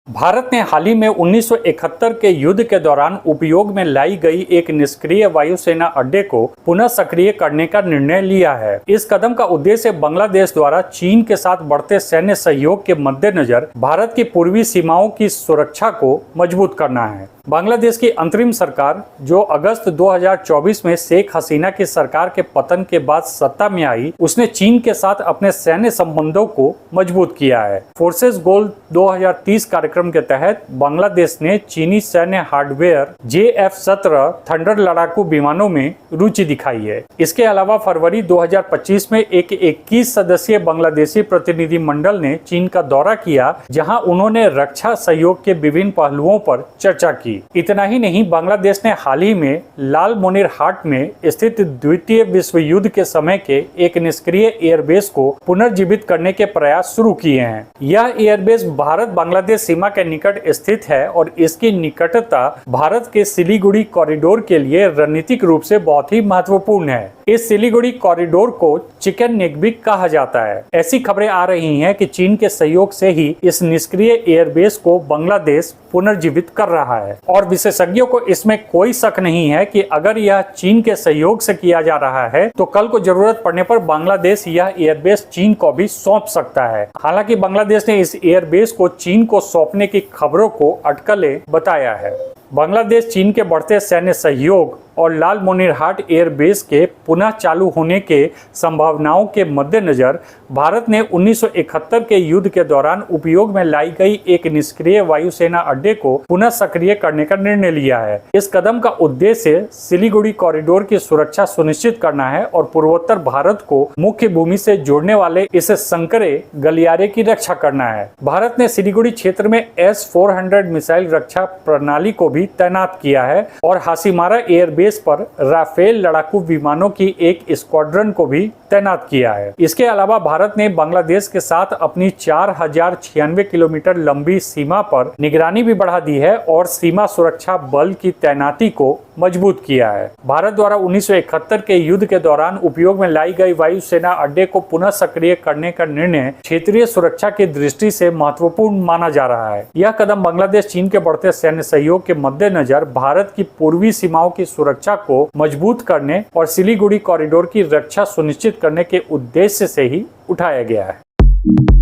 भारत ने हाल ही में 1971 के युद्ध के दौरान उपयोग में लाई गई एक निष्क्रिय वायुसेना अड्डे को पुनः सक्रिय करने का निर्णय लिया है। इस कदम का उद्देश्य बांग्लादेश द्वारा चीन के साथ बढ़ते सैन्य सहयोग के मद्देनजर भारत की पूर्वी सीमाओं की सुरक्षा को मजबूत करना है। बांग्लादेश की अंतरिम सरकार, जो अगस्त 2024 में शेख हसीना की सरकार के पतन के बाद सत्ता में आई, उसने चीन के साथ अपने सैन्य संबंधों को मजबूत किया है। फोर्सेस गोल 2030 कार्यक्रम के तहत बांग्लादेश ने चीनी सैन्य हार्डवेयर JF-17 थंडर लड़ाकू विमानों में रुचि दिखाई है। इसके अलावा फरवरी 2025 में एक 21 सदस्यीय बांग्लादेशी प्रतिनिधि मंडल ने चीन का दौरा किया, जहां उन्होंने रक्षा सहयोग के विभिन्न पहलुओं पर चर्चा की। इतना ही नहीं, बांग्लादेश ने हाल ही में लालमोनिरहाट में स्थित द्वितीय विश्व युद्ध के समय के एक निष्क्रिय एयरबेस को पुनर्जीवित करने के प्रयास शुरू किए हैं। यह एयरबेस भारत बांग्लादेश सीमा के निकट स्थित है और इसकी निकटता भारत के सिलीगुड़ी कॉरिडोर के लिए रणनीतिक रूप से बहुत ही महत्वपूर्ण है। इस सिलीगुड़ी कॉरिडोर को चिकन नेक भी कहा जाता है। ऐसी खबरें आ रही हैं कि चीन के सहयोग से ही इस निष्क्रिय एयरबेस को बांग्लादेश पुनर्जीवित कर रहा है और विशेषज्ञों को इसमें कोई शक नहीं है कि अगर यह चीन के सहयोग से किया जा रहा है तो कल को जरूरत पड़ने पर बांग्लादेश यह एयरबेस चीन को भी सौंप सकता है। हालांकि बांग्लादेश ने इस एयरबेस को चीन को सौंपने की खबरों को अटकलें बताया है। बांग्लादेश चीन के बढ़ते सैन्य सहयोग और लालमोनिरहाट एयरबेस के पुनः चालू होने के संभावनाओं के मद्देनजर भारत ने 1971 के युद्ध के दौरान उपयोग में लाई गई एक निष्क्रिय वायुसेना अड्डे को पुनः सक्रिय करने का निर्णय लिया है। इस कदम का उद्देश्य सिलीगुड़ी कॉरिडोर की सुरक्षा सुनिश्चित करना है और पूर्वोत्तर भारत को मुख्य भूमि से जोड़ने वाले इस संकरे गलियारे की रक्षा करना है। भारत ने सिलीगुड़ी क्षेत्र में S-400 मिसाइल रक्षा प्रणाली को भी तैनात किया है और हासीमारा एयरबेस पर राफेल लड़ाकू विमानों की एक स्क्वाड्रन को भी तैनात किया है। इसके अलावा भारत ने बांग्लादेश के साथ अपनी 4096 किलोमीटर लंबी सीमा पर निगरानी भी बढ़ा दी है और सीमा सुरक्षा बल की तैनाती को मजबूत किया है। भारत द्वारा 1971 के युद्ध के दौरान उपयोग में लाई गई वायुसेना अड्डे को पुनः सक्रिय करने का निर्णय क्षेत्रीय सुरक्षा की दृष्टि से महत्वपूर्ण माना जा रहा है। यह कदम बांग्लादेश चीन के बढ़ते सैन्य सहयोग के मद्देनजर भारत की पूर्वी सीमाओं की सुरक्षा को मजबूत करने और सिलीगुड़ी कॉरिडोर की रक्षा सुनिश्चित करने के उद्देश्य से ही उठाया गया है।